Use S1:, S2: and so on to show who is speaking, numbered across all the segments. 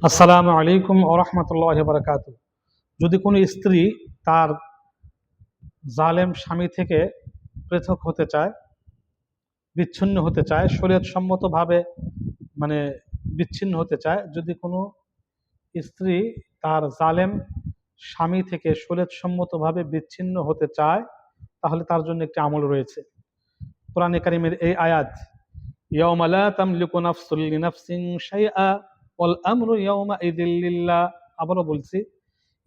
S1: আসসালামু আলাইকুম ওয়া রাহমাতুল্লাহি ওয়া বারাকাতুহু। যদি কোনো স্ত্রী তার জালেম স্বামী থেকে পৃথক হতে চায়, বিচ্ছিন্ন হতে চায়, শরীয়তসম্মতভাবে মানে বিচ্ছিন্ন হতে চায়, যদি কোনো স্ত্রী তার জালেম স্বামী থেকে শরীয়তসম্মতভাবে বিচ্ছিন্ন হতে চায়, তাহলে তার জন্য একটি আমল রয়েছে। কোরআনে কারিমের এই আয়াত, ইয়াওমা লা তামলিকু নাফসুন লিনাফসিন শাইআ ওয়াল আমরু ইয়াওমাইযিল লিল্লাহ। আবারও বলছি,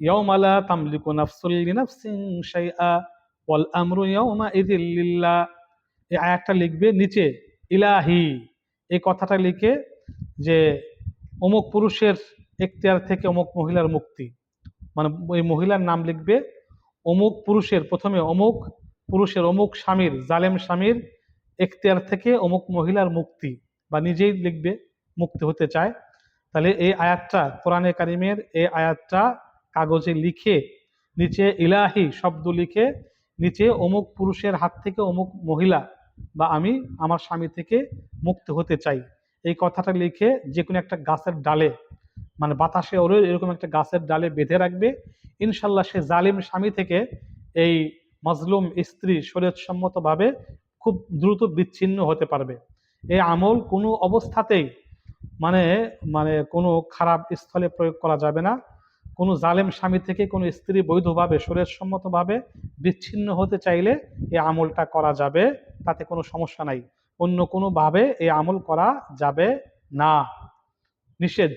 S1: ইয়াওমা লা তামলিকু নাফসুন লিনাফসিন শাইআ ওয়াল আমরু ইয়াওমাইযিল লিল্লাহ। এই আয়াতটা লিখবে নিচে ইলাহি, এই কথাটা লিখে যে অমুক পুরুষের এখতিয়ার থেকে অমুক মহিলার মুক্তি, মানে ওই মহিলার নাম লিখবে অমুক পুরুষের, প্রথমে অমুক পুরুষের অমুক স্বামীর, জালেম স্বামীর এখতিয়ার থেকে অমুক মহিলার মুক্তি, বা নিজেই লিখবে মুক্তি হতে চায়। তাহলে এই আয়াতটা, কোরআনে কারিমের এই আয়াতটা কাগজে লিখে নিচে ইলাহি শব্দ লিখে নিচে অমুক পুরুষের হাত থেকে অমুক মহিলা বা আমি আমার স্বামী থেকে মুক্ত হতে চাই, এই কথাটা লিখে যে কোনো একটা গাছের ডালে, মানে বাতাসে ওরে এরকম একটা গাছের ডালে বেঁধে রাখবে। ইনশাল্লাহ সে জালিম স্বামী থেকে এই মজলুম স্ত্রী শরীয়তসম্মতভাবে খুব দ্রুত বিচ্ছিন্ন হতে পারবে। এই আমল কোনো অবস্থাতেই মানে মানে কোনো খারাপ স্থলে প্রয়োগ করা যাবে না। কোনো জালেম স্বামী থেকে কোনো স্ত্রী বৈধভাবে শরীয়তসম্মতভাবে বিচ্ছিন্ন হতে চাইলে এই আমলটা করা যাবে, তাতে কোনো সমস্যা নাই। অন্য কোনোভাবে এই আমল করা যাবে না, নিষেধ,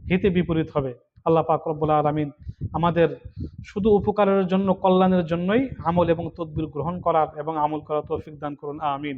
S1: হিতে বিপরীত হবে। আল্লাহ পাক রব্বুল আলামিন আমাদের শুধু উপকারের জন্য, কল্যাণের জন্যই আমল এবং তদবির গ্রহণ করার এবং আমল করার তৌফিক দান করুন, আমিন।